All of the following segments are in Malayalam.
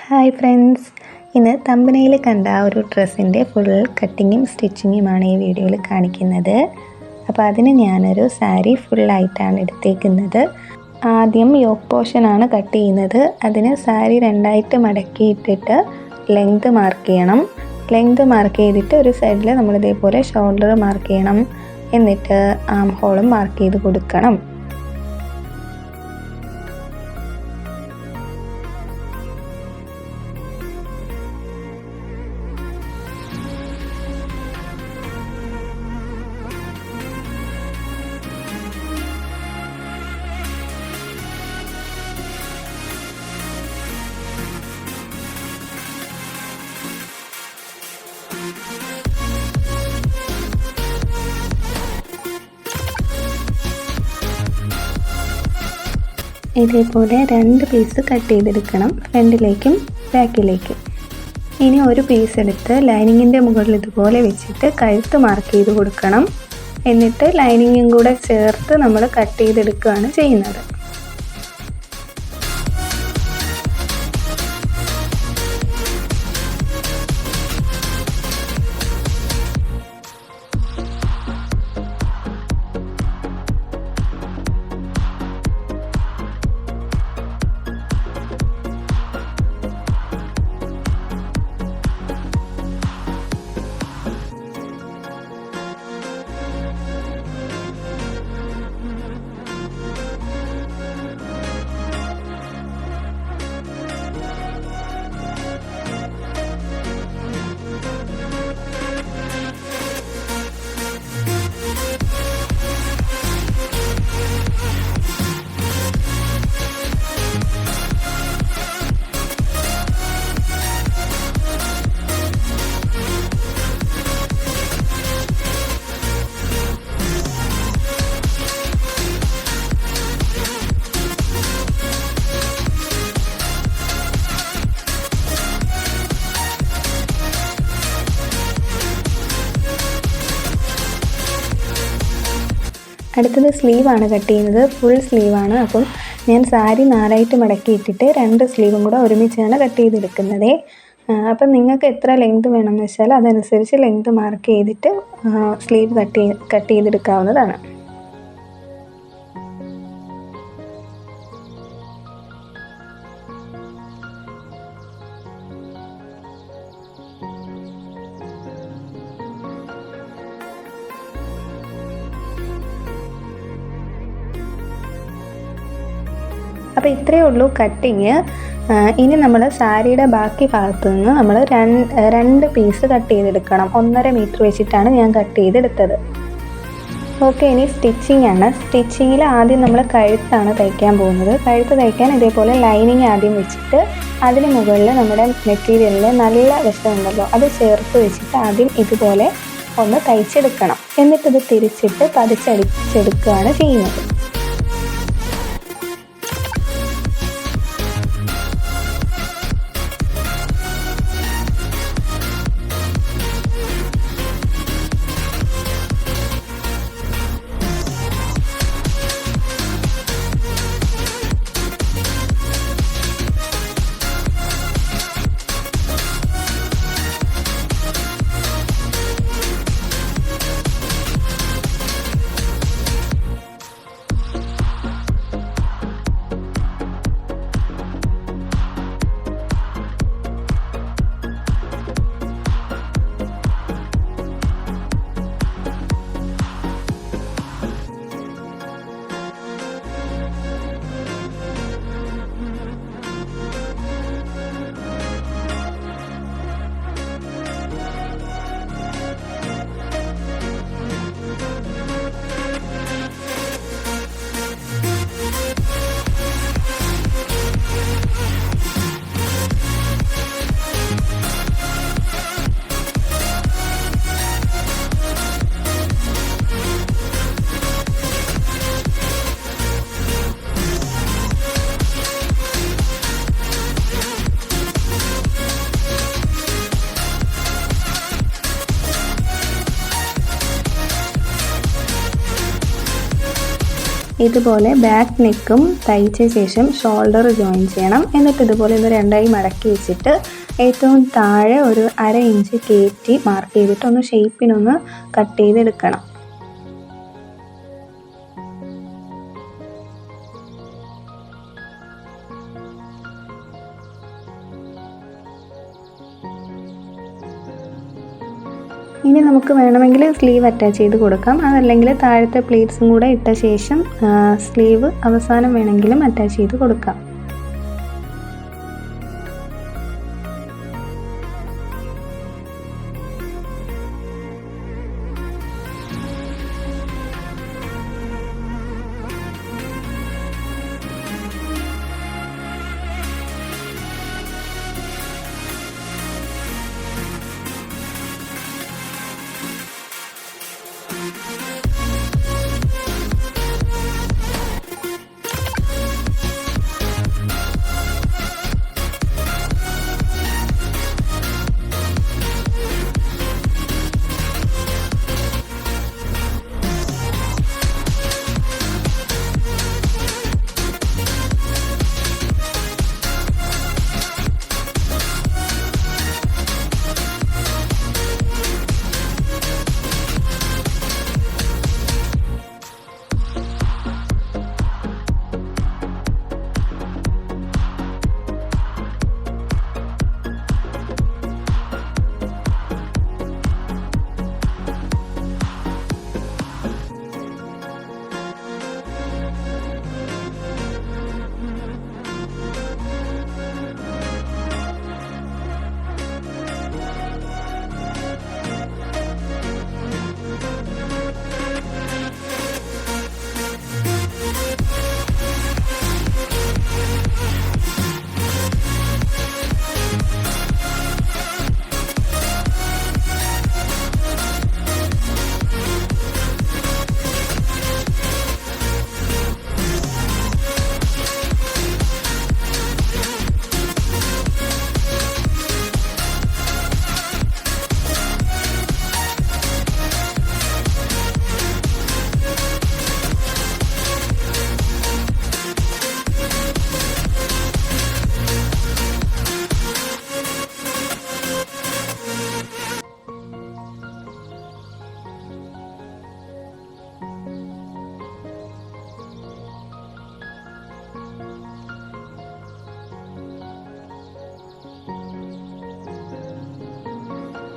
ഹായ് ഫ്രണ്ട്സ്, ഇന്ന് തമ്പനയിൽ കണ്ട ഒരു ഡ്രസ്സിൻ്റെ ഫുൾ കട്ടിങ്ങും സ്റ്റിച്ചിങ്ങുമാണ് ഈ വീഡിയോയിൽ കാണിക്കുന്നത്. അപ്പോൾ അതിന് ഞാനൊരു സാരി ഫുള്ളായിട്ടാണ് എടുത്തേക്കുന്നത്. ആദ്യം യോക്ക് പോർഷനാണ് കട്ട് ചെയ്യുന്നത്. അതിന് സാരി രണ്ടായിട്ട് മടക്കിയിട്ടിട്ട് ലെങ്ത് മാർക്ക് ചെയ്യണം. ലെങ്ത് മാർക്ക് ചെയ്തിട്ട് ഒരു സൈഡിൽ നമ്മളിതേപോലെ ഷോൾഡർ മാർക്ക് ചെയ്യണം. എന്നിട്ട് ആം ഹോളും മാർക്ക് ചെയ്ത് കൊടുക്കണം. ഇതേപോലെ 2 പീസ് കട്ട് ചെയ്തെടുക്കണം, ഫ്രണ്ടിലേക്കും ബാക്കിലേക്കും. ഇനി ഒരു പീസ് എടുത്ത് ലൈനിങ്ങിൻ്റെ മുകളിൽ ഇതുപോലെ വെച്ചിട്ട് കഴുത്ത് മാർക്ക് ചെയ്ത് കൊടുക്കണം. എന്നിട്ട് ലൈനിങ്ങും കൂടെ ചേർത്ത് നമ്മൾ കട്ട് ചെയ്തെടുക്കുകയാണ് ചെയ്യുന്നത്. അടുത്തത് സ്ലീവാണ് കട്ട് ചെയ്യുന്നത്. ഫുൾ സ്ലീവാണ്. അപ്പം ഞാൻ സാരി 4ആയിട്ട് മടക്കിയിട്ടിട്ട് 2 സ്ലീവും കൂടെ ഒരുമിച്ചാണ് കട്ട് ചെയ്തെടുക്കുന്നത്. അപ്പം നിങ്ങൾക്ക് എത്ര ലെങ്ത് വേണമെന്ന് വെച്ചാൽ അതനുസരിച്ച് ലെങ്ത് മാർക്ക് ചെയ്തിട്ട് സ്ലീവ് കട്ട് ചെയ്തെടുക്കാവുന്നതാണ്. അപ്പോൾ ഇത്രയേ ഉള്ളൂ കട്ടിങ്. ഇനി നമ്മൾ സാരിയുടെ ബാക്കി ഭാഗത്തു നിന്ന് നമ്മൾ 2 പീസ് കട്ട് ചെയ്തെടുക്കണം. 1.5 മീറ്റർ വെച്ചിട്ടാണ് ഞാൻ കട്ട് ചെയ്തെടുത്തത്. ഓക്കെ, ഇനി സ്റ്റിച്ചിങ് ആണ്. സ്റ്റിച്ചിങ്ങിൽ ആദ്യം നമ്മൾ കഴുത്താണ് തയ്ക്കാൻ പോകുന്നത്. കഴുത്ത് തയ്ക്കാൻ ഇതേപോലെ ലൈനിങ് ആദ്യം വെച്ചിട്ട് അതിന് മുകളിൽ നമ്മുടെ മെറ്റീരിയലിൽ നല്ല വശമുണ്ടല്ലോ അത് ചേർത്ത് വെച്ചിട്ട് ആദ്യം ഇതുപോലെ ഒന്ന് തയ്ച്ചെടുക്കണം. എന്നിട്ടിത് തിരിച്ചിട്ട് പതിച്ചടിച്ചെടുക്കുകയാണ് ചെയ്യുന്നത്. ഇതുപോലെ ബാക്ക് നെക്കും തയ്ച്ച ശേഷം ഷോൾഡർ ജോയിൻ ചെയ്യണം. എന്നിട്ട് ഇതുപോലെ ഇത് രണ്ടായി മടക്കി വെച്ചിട്ട് ഏറ്റവും താഴെ ഒരു 1/2 ഇഞ്ച് കയറ്റി മാർക്ക് ചെയ്തിട്ട് ഒന്ന് ഷേപ്പിനൊന്ന് കട്ട് ചെയ്തെടുക്കണം. ഇനി നമുക്ക് വേണമെങ്കിൽ സ്ലീവ് അറ്റാച്ച് ചെയ്ത് കൊടുക്കാം. അതല്ലെങ്കിൽ താഴത്തെ പ്ലീറ്റ്സും കൂടെ ഇട്ട ശേഷം സ്ലീവ് അവസാനം വേണമെങ്കിലും അറ്റാച്ച് ചെയ്ത് കൊടുക്കാം.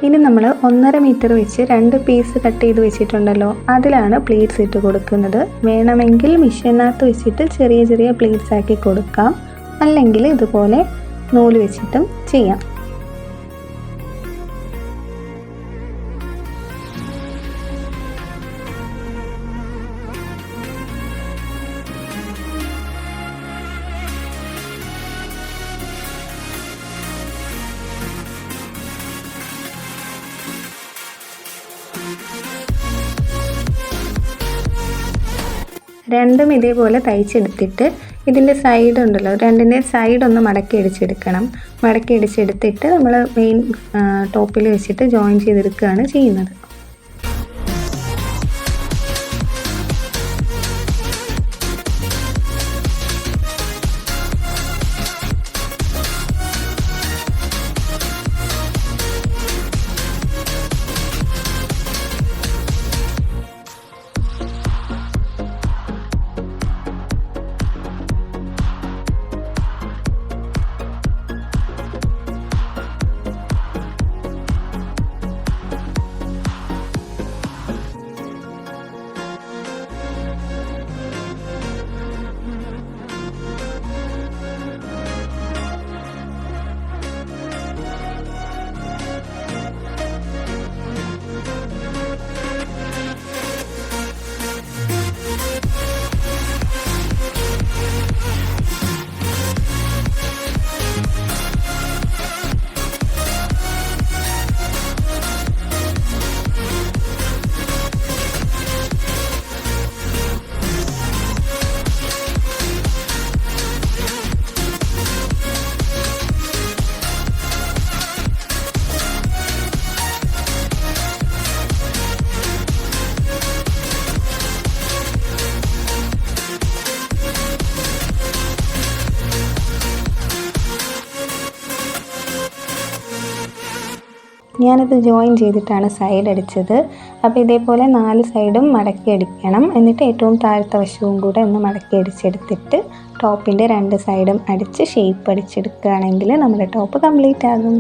ഇനി നമ്മൾ 1.5 മീറ്റർ വെച്ച് 2 പീസ് കട്ട് ചെയ്ത് വെച്ചിട്ടുണ്ടല്ലോ, അതിലാണ് പ്ലീറ്റ്സ് ഇട്ട് കൊടുക്കുന്നത്. വേണമെങ്കിൽ മെഷീനകത്ത് വെച്ചിട്ട് ചെറിയ ചെറിയ പ്ലീറ്റ്സ് ആക്കി കൊടുക്കാം, അല്ലെങ്കിൽ ഇതുപോലെ നൂല് വെച്ചിട്ടും ചെയ്യാം. രണ്ടും ഇതേപോലെ തയ്ച്ചെടുത്തിട്ട് ഇതിൻ്റെ സൈഡ് ഉണ്ടല്ലോ, രണ്ടിൻ്റെ സൈഡ് ഒന്ന് മടക്കി അടിച്ചെടുക്കണം. മടക്കി അടിച്ചെടുത്തിട്ട് നമ്മൾ മെയിൻ ടോപ്പിൽ വെച്ചിട്ട് ജോയിൻ ചെയ്തെടുക്കുകയാണ് ചെയ്യുന്നത്. ഞാനത് ജോയിൻ ചെയ്തിട്ടാണ് സൈഡ് അടിച്ചത്. അപ്പോൾ ഇതേപോലെ 4 സൈഡും മടക്കി അടിക്കണം. എന്നിട്ട് ഏറ്റവും താഴത്തെ വശവും കൂടെ ഒന്ന് മടക്കി അടിച്ചെടുത്തിട്ട് ടോപ്പിൻ്റെ 2 സൈഡും അടിച്ച് ഷേപ്പ് അടിച്ചെടുക്കുകയാണെങ്കിൽ നമ്മുടെ ടോപ്പ് കംപ്ലീറ്റ് ആകും.